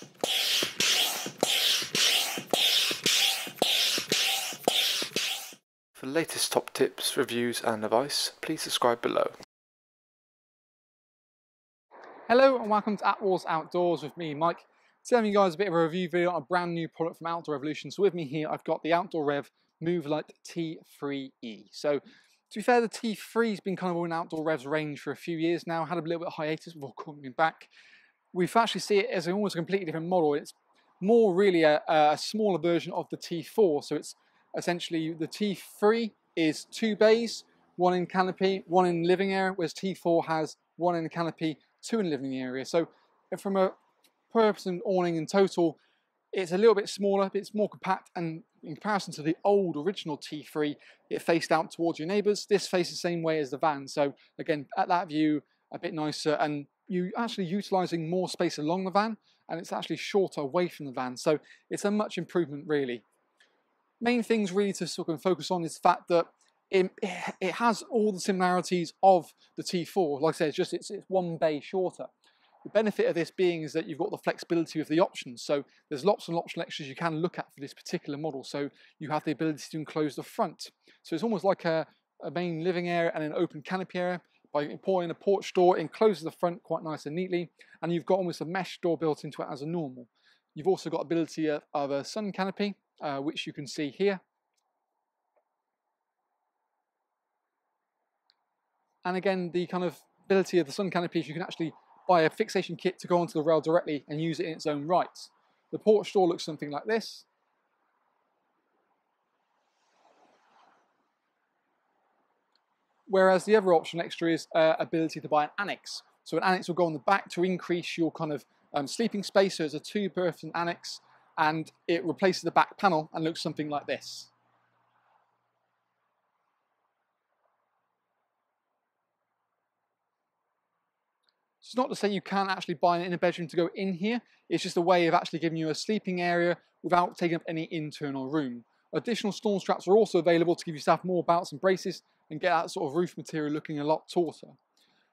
For the latest top tips, reviews and advice, please subscribe below. Hello and welcome to Attwoolls Outdoors with me, Mike. Today I'm giving you guys a bit of a review video on a brand new product from Outdoor Revolution. So with me here I've got the Outdoor Rev Movelite T3E. So to be fair, the T3 has been kind of in Outdoor Rev's range for a few years now, had a little bit of hiatus before coming back. We've actually see it as almost a completely different model. It's more really a smaller version of the T4. So it's essentially the T3 is 2 bays, 1 in canopy, 1 in living area, whereas T4 has 1 in the canopy, 2 in the living area. So from a purpose and awning in total, it's a little bit smaller, but it's more compact, and in comparison to the old original T3, it faced out towards your neighbours. This faces the same way as the van. So again, at that view, a bit nicer, and you're actually utilising more space along the van, and it's actually shorter away from the van. So it's a much improvement really. Main things really to sort of focus on is the fact that it has all the similarities of the T4. Like I said, it's 1 bay shorter. The benefit of this being is that you've got the flexibility of the options. So there's lots and lots of extras you can look at for this particular model. So you have the ability to enclose the front. So it's almost like a main living area and an open canopy area. By pouring a porch door, it encloses the front quite nice and neatly, and you've got almost a mesh door built into it as a normal. You've also got ability of a sun canopy, which you can see here. And again, the kind of ability of the sun canopy is you can actually buy a fixation kit to go onto the rail directly and use it in its own right. The porch door looks something like this. Whereas the other option extra is ability to buy an Annex. So an Annex will go on the back to increase your kind of sleeping space. So it's a 2-person Annex, and it replaces the back panel and looks something like this. It's not to say you can't actually buy an inner bedroom to go in here. It's just a way of actually giving you a sleeping area without taking up any internal room. Additional storm straps are also available to give yourself more bouts and braces and get that sort of roof material looking a lot tauter.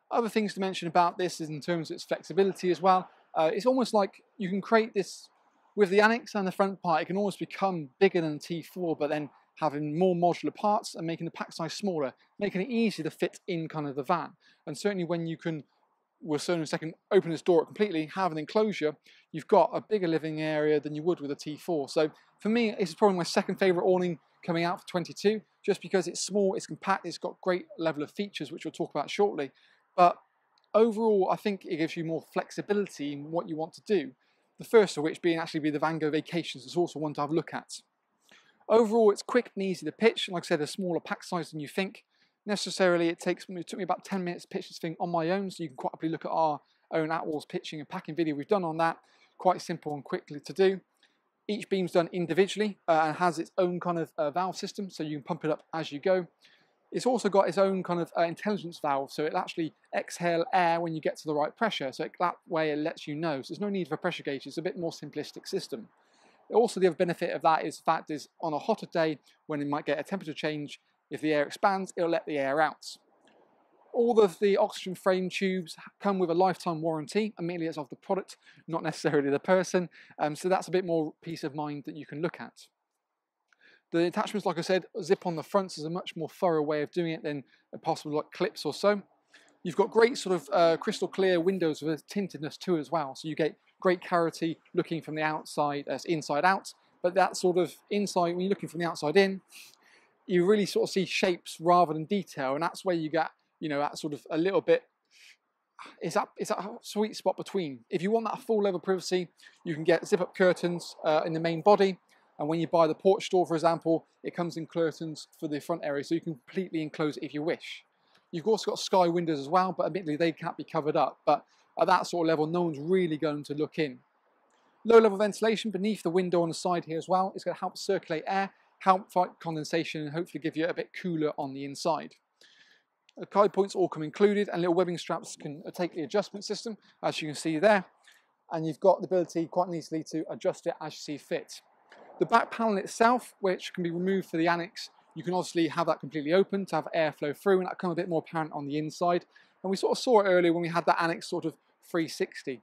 Other things to mention about this is in terms of its flexibility as well. It's almost like you can create this with the Annex and the front part. It can almost become bigger than the T4, but then having more modular parts and making the pack size smaller, making it easier to fit in kind of the van. And certainly when you can, we'll soon in a second, open this door completely, have an enclosure, you've got a bigger living area than you would with a T4. So for me, this is probably my second favourite awning coming out for 22, just because it's small, it's compact, it's got great level of features, which we'll talk about shortly. But overall, I think it gives you more flexibility in what you want to do. The first of which being actually the Van Gogh Vacations is also one to have a look at. Overall, it's quick and easy to pitch. Like I said, a smaller pack size than you think. Necessarily, it took me about 10 minutes to pitch this thing on my own, so you can quite happily look at our own Attwoolls pitching and packing video we've done on that. Quite simple and quickly to do. Each beam's done individually and has its own kind of valve system, so you can pump it up as you go. It's also got its own kind of intelligence valve, so it'll actually exhale air when you get to the right pressure, so that way it lets you know. So there's no need for a pressure gauge, it's a bit more simplistic system. Also, the other benefit of that is the fact is on a hotter day when it might get a temperature change, if the air expands, it'll let the air out. All of the oxygen frame tubes come with a lifetime warranty, immediately as of the product, not necessarily the person, so that's a bit more peace of mind that you can look at. The attachments, like I said, zip on the fronts is a much more thorough way of doing it than a possible like clips or so. You've got great sort of crystal clear windows with tintedness too as well, so you get great clarity looking from the outside as inside out, but that sort of inside, when you're looking from the outside in, you really sort of see shapes rather than detail, and that's where you get, you know, that sort of a little bit, it's that sweet spot between. If you want that full level privacy, you can get zip up curtains in the main body, and when you buy the porch door, for example, it comes in curtains for the front area, so you can completely enclose it if you wish. You've also got sky windows as well, but admittedly they can't be covered up, but at that sort of level, no one's really going to look in. Low level ventilation beneath the window on the side here as well. It's going to help circulate air, help fight condensation, and hopefully give you a bit cooler on the inside. The guide points all come included, and little webbing straps can take the adjustment system, as you can see there, and you've got the ability quite easily to adjust it as you see fit. The back panel itself, which can be removed for the Annex, you can obviously have that completely open to have airflow through, and that becomes a bit more apparent on the inside. And we sort of saw it earlier when we had that Annex sort of 360.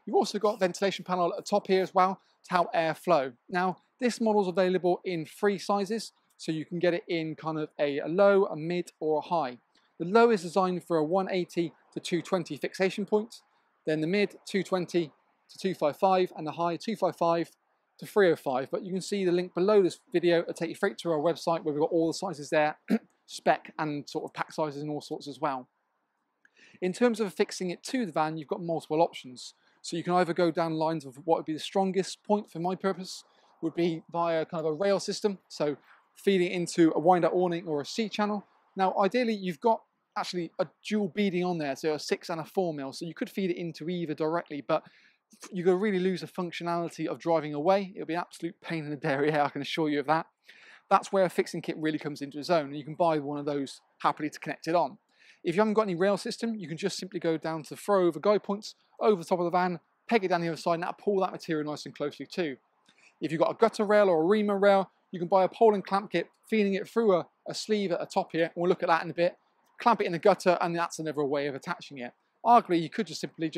You've also got ventilation panel at the top here as well to help airflow. Now, this model is available in 3 sizes, so you can get it in kind of a low, a mid, or a high. The low is designed for a 180 to 220 fixation point, then the mid 220 to 255, and the high 255 to 305. But you can see the link below this video. It'll take you straight to our website where we've got all the sizes there, spec and sort of pack sizes and all sorts as well. In terms of fixing it to the van, you've got multiple options. So you can either go down lines of what would be the strongest point for my purpose, would be via kind of a rail system, so feeding it into a wind-out awning or a C-channel. Now, ideally, you've got actually a dual beading on there, so a 6 and a 4 mil, so you could feed it into either directly, but you're going to really lose the functionality of driving away. It'll be an absolute pain in the derriere, I can assure you of that. That's where a fixing kit really comes into its own, and you can buy one of those happily to connect it on. If you haven't got any rail system, you can just simply go down to throw over guide points over the top of the van, peg it down the other side, and that'll pull that material nice and closely too. If you've got a gutter rail or a reamer rail, you can buy a pole and clamp kit, feeding it through a sleeve at the top here, and we'll look at that in a bit. Clamp it in the gutter, and that's another way of attaching it. Arguably, you could just simply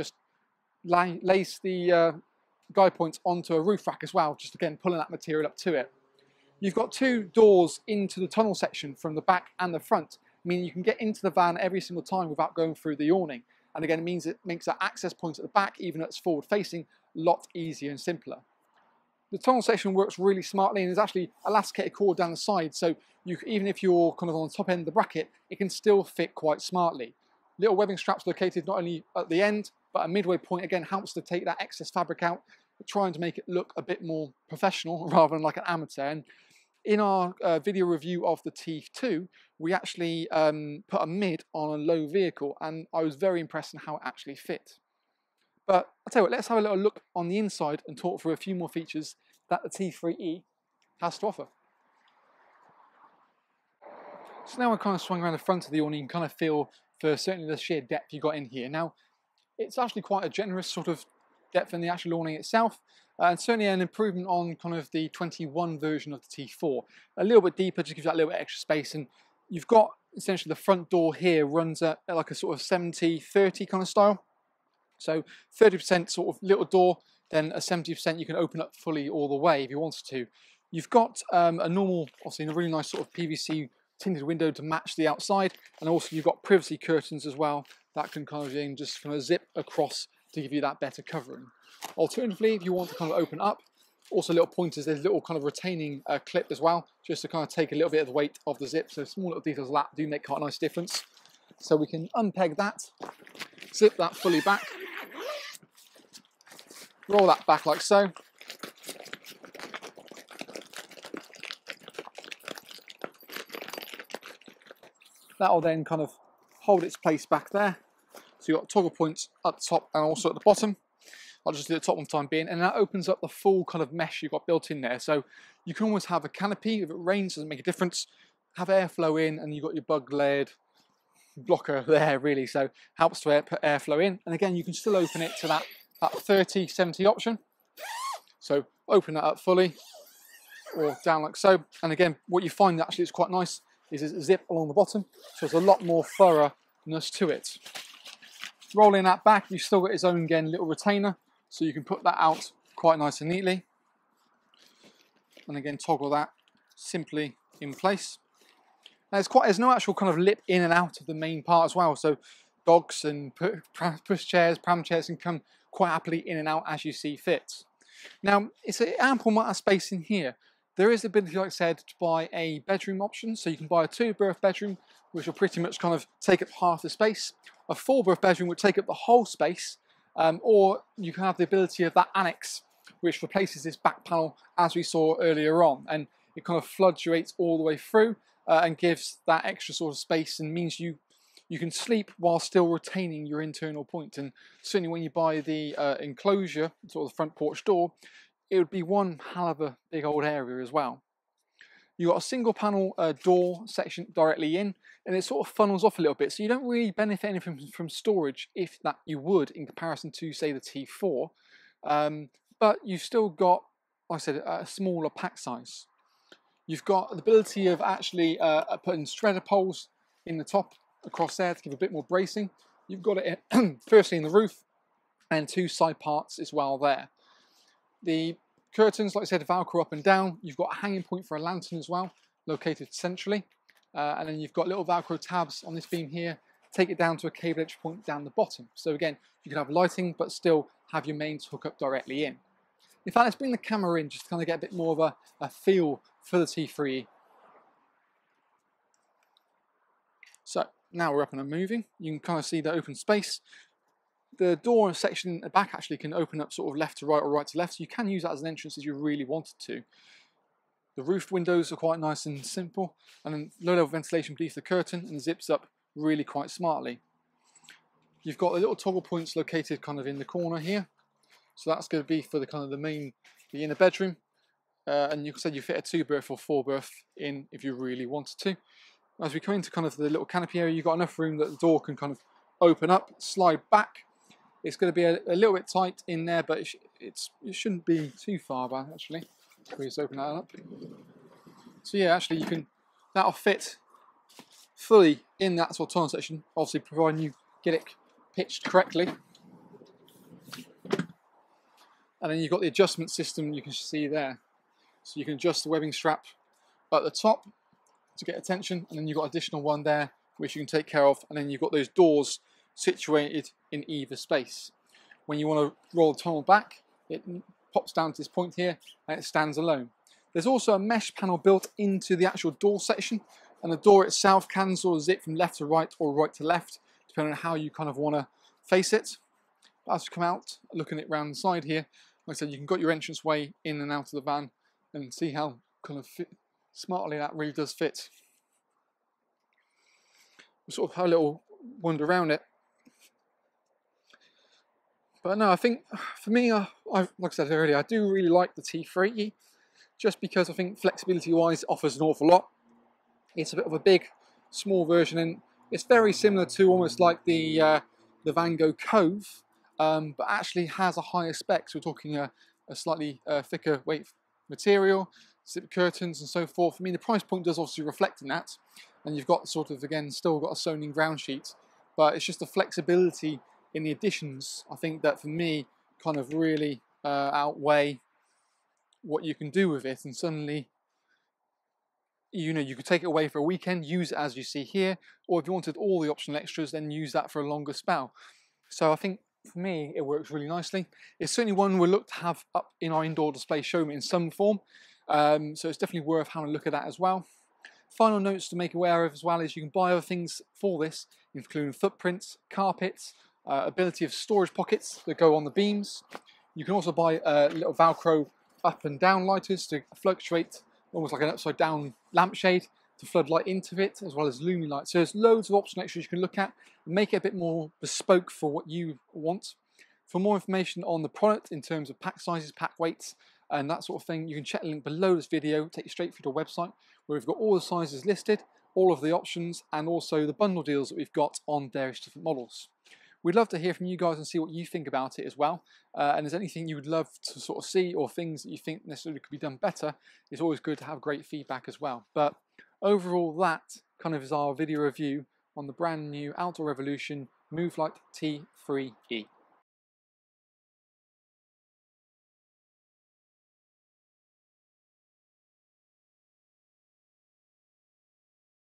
lace the guide points onto a roof rack as well, just again pulling that material up to it. You've got 2 doors into the tunnel section from the back and the front, meaning you can get into the van every single time without going through the awning. And again, it means it makes that access point at the back, even though it's forward facing, a lot easier and simpler. The tunnel section works really smartly, and there's actually elasticated cord down the side, so even if you're kind of on the top end of the bracket, it can still fit quite smartly. Little webbing straps located not only at the end, but a midway point again helps to take that excess fabric out, trying to make it look a bit more professional rather than like an amateur. And in our video review of the T2, we actually put a mid on a low vehicle, and I was very impressed in how it actually fit. But I'll tell you what, let's have a little look on the inside and talk through a few more features that the T3E has to offer. So now we're kind of swung around the front of the awning, you can kind of feel for certainly the sheer depth you got in here. Now, it's actually quite a generous sort of depth in the actual awning itself, and certainly an improvement on kind of the 21 version of the T4. A little bit deeper, just gives that a little bit extra space, and you've got essentially the front door here runs at like a sort of 70-30 kind of style. So 30% sort of little door, then a 70% you can open up fully all the way if you wanted to. You've got a normal, obviously a really nice sort of PVC tinted window to match the outside, and also you've got privacy curtains as well that can kind of just kind of zip across to give you that better covering. Alternatively, if you want to kind of open up, also little pointers, there's little kind of retaining clip as well, just to kind of take a little bit of the weight of the zip. So small little details like that do make quite a nice difference. So we can unpeg that, zip that fully back, roll that back like so. That'll then kind of hold its place back there. So you've got toggle points at the top and also at the bottom. I'll just do the top one time being, and that opens up the full kind of mesh you've got built in there. So you can almost have a canopy. If it rains, doesn't make a difference. Have airflow in, and you've got your bug layered blocker there really, so helps to put airflow in. And again, you can still open it to that 30-70 option. So open that up fully or down like so. And again, what you find actually is quite nice is a zip along the bottom, so there's a lot more thoroughness to it. Rolling that back, you've still got its own again little retainer, so you can put that out quite nice and neatly. And again, toggle that simply in place. Now there's no actual kind of lip in and out of the main part as well, so dogs and push chairs, pram chairs can come quite happily in and out as you see fit. Now, it's an ample amount of space in here. There is the ability, like I said, to buy a bedroom option, so you can buy a 2-berth bedroom, which will pretty much kind of take up half the space. A 4-berth bedroom would take up the whole space, or you can have the ability of that Annex, which replaces this back panel as we saw earlier on, and it kind of fluctuates all the way through and gives that extra sort of space, and means you can sleep while still retaining your internal point. And certainly when you buy the enclosure, sort of the front porch door, it would be one hell of a big old area as well. You've got a single panel door section directly in, and it sort of funnels off a little bit, so you don't really benefit anything from storage, if that you would, in comparison to, say, the T4. But you've still got, like I said, a smaller pack size. You've got the ability of actually putting shredder poles in the top across there to give a bit more bracing. You've got it firstly in the roof, and 2 side parts as well there. The curtains, like I said, Velcro up and down. You've got a hanging point for a lantern as well, located centrally. And then you've got little Velcro tabs on this beam here. Take it down to a cable entry point down the bottom. So again, you can have lighting, but still have your mains hook up directly in. In fact, let's bring the camera in just to kind of get a bit more of a feel for the T3E. So now we're up and moving. You can kind of see the open space. The door section at the back actually can open up sort of left to right or right to left. So you can use that as an entrance if you really wanted to. The roof windows are quite nice and simple. And then low level ventilation beneath the curtain and zips up really quite smartly. You've got the little toggle points located kind of in the corner here. So that's going to be for the kind of the inner bedroom. And you said you fit a 2-berth or 4-berth in if you really wanted to. As we come into kind of the little canopy area, you've got enough room that the door can kind of open up, slide back. It's going to be a little bit tight in there, but it shouldn't be too far back actually. We just open that up. So yeah, actually that'll fit fully in that sort of tunnel section, obviously providing you get it pitched correctly. And then you've got the adjustment system you can see there. So you can adjust the webbing strap at the top to get attention, and then you've got additional one there which you can take care of, and then you've got those doors situated in either space. When you want to roll the tunnel back, it pops down to this point here and it stands alone. There's also a mesh panel built into the actual door section, and the door itself can sort of zip from left to right or right to left, depending on how you kind of want to face it. But as you come out, looking at it round the side here, like I said, you can got your entrance way in and out of the van, and see how kind of smartly that really does fit. We sort of have a little wander around it. But no, I think for me, like I said earlier, I do really like the T3E, just because I think flexibility-wise it offers an awful lot. It's a bit of a big, small version, and it's very similar to almost like the Van Gogh Cove, but actually has a higher spec. So we're talking a slightly thicker weight material, zip curtains and so forth. I mean, the price point does obviously reflect in that, and you've got sort of, again, still got a sewn-in ground sheet, but it's just the flexibility in the additions, I think, that for me kind of really outweigh what you can do with it. And suddenly, you know, you could take it away for a weekend, use it as you see here, or if you wanted all the optional extras, then use that for a longer spell. So I think for me it works really nicely. It's certainly one we'll look to have up in our indoor display showroom in some form, so it's definitely worth having a look at that as well. Final notes to make aware of as well is you can buy other things for this, including footprints, carpets, ability of storage pockets that go on the beams. You can also buy little Velcro up and down lighters to fluctuate, almost like an upside down lampshade, to flood light into it, as well as Lumi light. So there's loads of optional extras you can look at and make it a bit more bespoke for what you want. For more information on the product in terms of pack sizes, pack weights, and that sort of thing, you can check the link below this video, take you straight through to our website, where we've got all the sizes listed, all of the options, and also the bundle deals that we've got on various different models. We'd love to hear from you guys and see what you think about it as well. And if there's anything you would love to sort of see, or things that you think necessarily could be done better, it's always good to have great feedback as well. But overall, that kind of is our video review on the brand new Outdoor Revolution Movelite T3E.